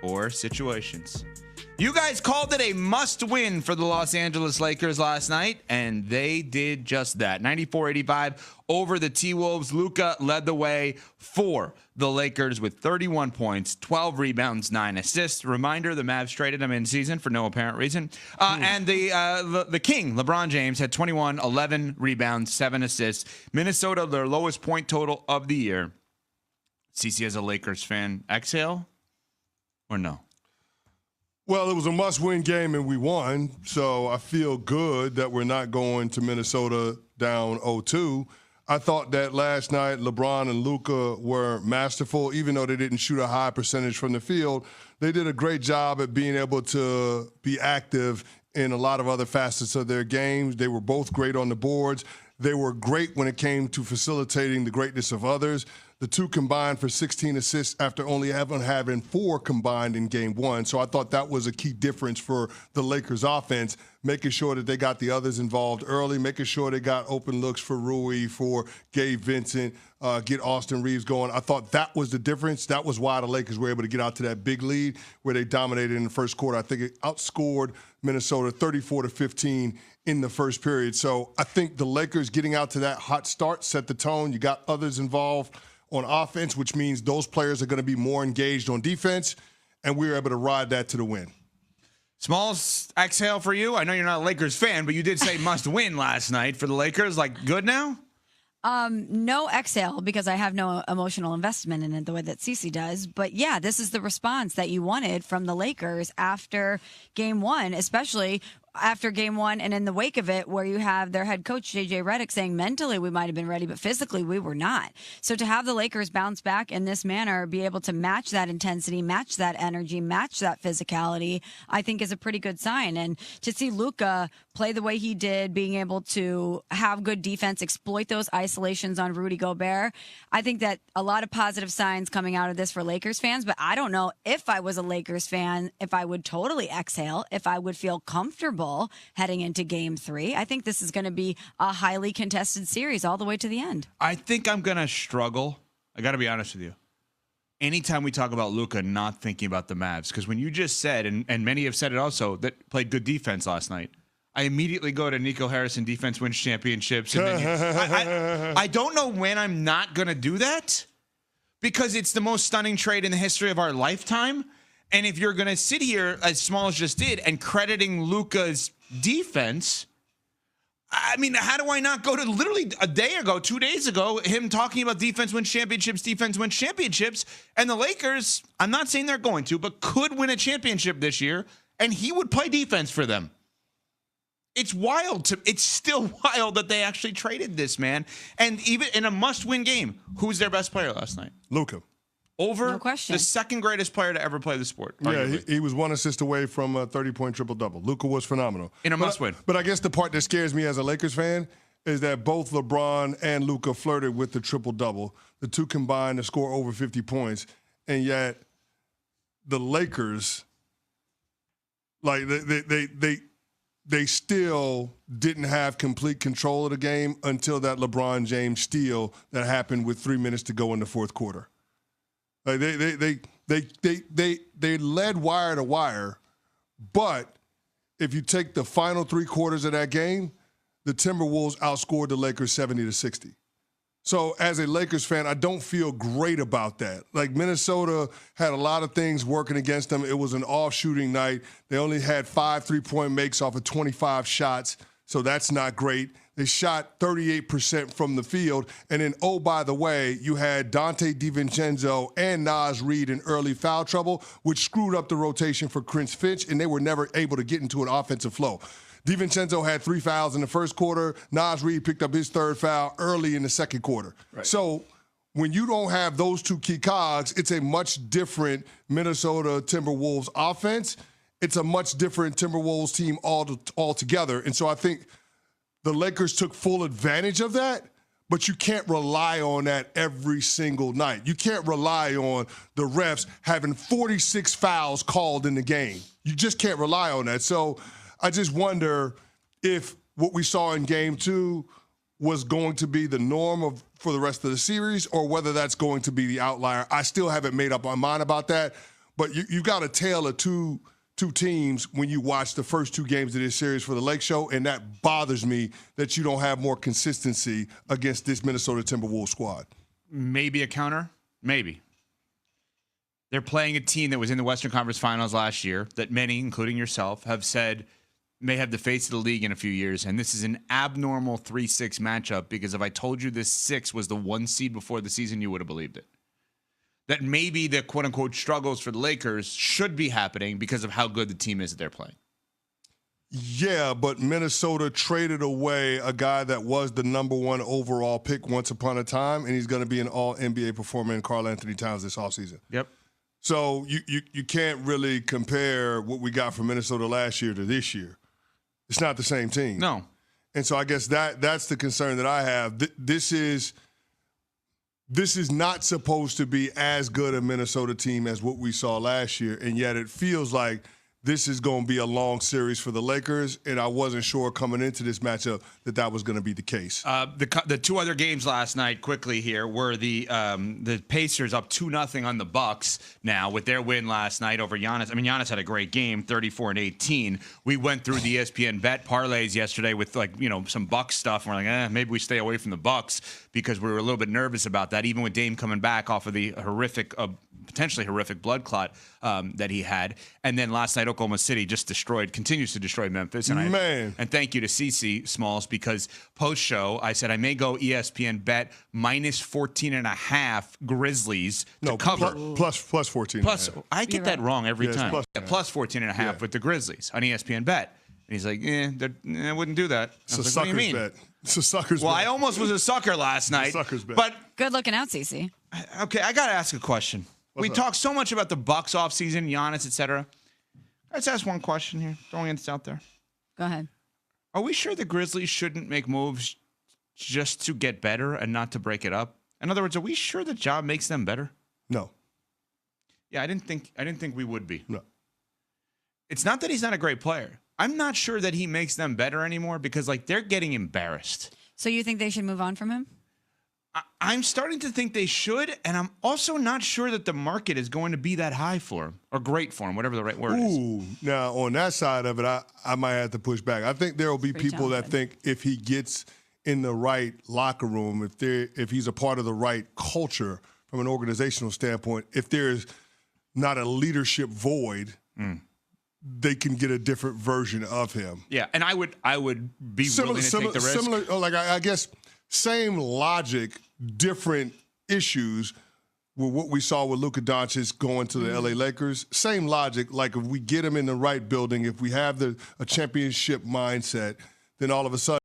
or situations. You guys called it a must-win for the Los Angeles Lakers last night, and they did just that. 94-85 over the T-Wolves. Luka led the way for the Lakers with 31 points, 12 rebounds, 9 assists. Reminder, the Mavs traded him in season for no apparent reason. And the king, LeBron James, had 21, 11 rebounds, 7 assists. Minnesota, their lowest point total of the year. CC, as a Lakers fan, exhale or no? Well, it was a must-win game, and we won, so I feel good that we're not going to Minnesota down 0-2. I thought that last night LeBron and Luka were masterful. Even though they didn't shoot a high percentage from the field, they did a great job at being able to be active in a lot of other facets of their games. They were both great on the boards. They were great when it came to facilitating the greatness of others. The two combined for 16 assists after only having 4 combined in game 1. So I thought that was a key difference for the Lakers offense, making sure that they got the others involved early, making sure they got open looks for Rui, for Gabe Vincent, get Austin Reeves going. I thought that was the difference. That was why the Lakers were able to get out to that big lead where they dominated in the first quarter. I think it outscored Minnesota 34-15 in the first period. So I think the Lakers getting out to that hot start set the tone. You got others involved on offense, which means those players are going to be more engaged on defense, and we were able to ride that to the win. Small exhale for you. I know you're not a Lakers fan, but you did say must win last night for the Lakers. Like, good now? No exhale, because I have no emotional investment in it the way that Cece does. But yeah, this is the response that you wanted from the Lakers after game 1, especially after game 1 and in the wake of it, where you have their head coach, JJ Redick, saying mentally we might have been ready, but physically we were not. So to have the Lakers bounce back in this manner, be able to match that intensity, match that energy, match that physicality, I think is a pretty good sign. And to see Luka play the way he did, being able to have good defense, exploit those isolations on Rudy Gobert, I think that a lot of positive signs coming out of this for Lakers fans. But I don't know if I was a Lakers fan, if I would totally exhale, if I would feel comfortable heading into game 3. I think this is going to be a highly contested series all the way to the end. I think I'm going to struggle. I got to be honest with you. Anytime we talk about Luka, not thinking about the Mavs, because when you just said, and many have said it also, that played good defense last night, I immediately go to Nico Harrison, defense wins championships. And then I don't know when I'm not going to do that, because it's the most stunning trade in the history of our lifetime. And if you're going to sit here, as Smalls just did, and crediting Luka's defense, I mean, how do I not go to literally a day ago, 2 days ago, him talking about defense wins championships, and the Lakers, I'm not saying they're going to, but could win a championship this year, and he would play defense for them. It's wild. It's still wild that they actually traded this man. And even in a must-win game, who's their best player last night? Luka. No Over question. the second greatest player to ever play the sport. Yeah, he was 1 assist away from a 30-point triple-double. Luka was phenomenal. In a must-win. But I guess the part that scares me as a Lakers fan is that both LeBron and Luka flirted with the triple-double. The two combined to score over 50 points. And yet the Lakers, like, they still didn't have complete control of the game until that LeBron James steal that happened with 3 minutes to go in the fourth quarter. Like they led wire to wire, but if you take the final 3 quarters of that game, the Timberwolves outscored the Lakers 70-60. So as a Lakers fan, I don't feel great about that. Like, Minnesota had a lot of things working against them. It was an off-shooting night. They only had 5 3-point makes off of 25 shots, so that's not great. They shot 38% from the field. And then, oh, by the way, you had Dante DiVincenzo and Naz Reid in early foul trouble, which screwed up the rotation for Chris Finch, and they were never able to get into an offensive flow. DiVincenzo had 3 fouls in the first quarter. Naz Reid picked up his 3rd foul early in the second quarter. Right. So when you don't have those 2 key cogs, it's a much different Minnesota Timberwolves offense. It's a much different Timberwolves team altogether. And so I think the Lakers took full advantage of that, but you can't rely on that every single night. You can't rely on the refs having 46 fouls called in the game. You just can't rely on that. So I just wonder if what we saw in game 2 was going to be the norm for the rest of the series, or whether that's going to be the outlier. I still haven't made up my mind about that. But you got a tale of two teams when you watch the first two games of this series for the Lake Show, and that bothers me that you don't have more consistency against this Minnesota Timberwolves squad. Maybe a counter? Maybe. They're playing a team that was in the Western Conference Finals last year that many, including yourself, have said may have the face of the league in a few years, and this is an abnormal 3-6 matchup because if I told you this 6 was the 1 seed before the season, you would have believed it. That maybe the quote-unquote struggles for the Lakers should be happening because of how good the team is that they're playing. Yeah, but Minnesota traded away a guy that was the number 1 overall pick once upon a time, and he's going to be an all-NBA performer in Karl Anthony Towns this offseason. Yep. So you can't really compare what we got from Minnesota last year to this year. It's not the same team. No. And so I guess that's the concern that I have. This is not supposed to be as good a Minnesota team as what we saw last year, and yet it feels like this is going to be a long series for the Lakers, and I wasn't sure coming into this matchup that was going to be the case. The two other games last night, quickly here, were the Pacers up 2-0 on the Bucks now with their win last night over Giannis. I mean, Giannis had a great game, 34-18. We went through the ESPN bet parlays yesterday with some Bucks stuff, and we're like, maybe we stay away from the Bucks because we were a little bit nervous about that, even with Dame coming back off of the potentially horrific blood clot that he had. And then last night, Oklahoma City just continues to destroy Memphis. And thank you to CeCe Smalls because post-show, I said I may go ESPN bet minus 14.5 Grizzlies to cover. Plus 14. I get that wrong every time. Plus 14.5 with the Grizzlies on ESPN bet. And he's like, I wouldn't do that. It's a sucker's bet. It's a sucker's bet. Well, I almost was a sucker last night. Sucker's bet. But good looking out, CeCe. Okay, I got to ask a question. We talk so much about the Bucks offseason, Giannis, etc. Let's ask one question here. Throwing this out there. Go ahead. Are we sure the Grizzlies shouldn't make moves just to get better and not to break it up? In other words, are we sure the job makes them better? No. Yeah, I didn't think we would be. No. It's not that he's not a great player. I'm not sure that he makes them better anymore because they're getting embarrassed. So you think they should move on from him? I'm starting to think they should, and I'm also not sure that the market is going to be that high for him or great for him, whatever the right word is. Now on that side of it, I might have to push back. I think there will be people that think if he gets in the right locker room, if he's a part of the right culture from an organizational standpoint, if there's not a leadership void, they can get a different version of him. Yeah, and I would be willing to take the risk. Similar, I guess, same logic, different issues with what we saw with Luka Doncic going to the LA Lakers. Same logic, like if we get him in the right building, if we have a championship mindset, then all of a sudden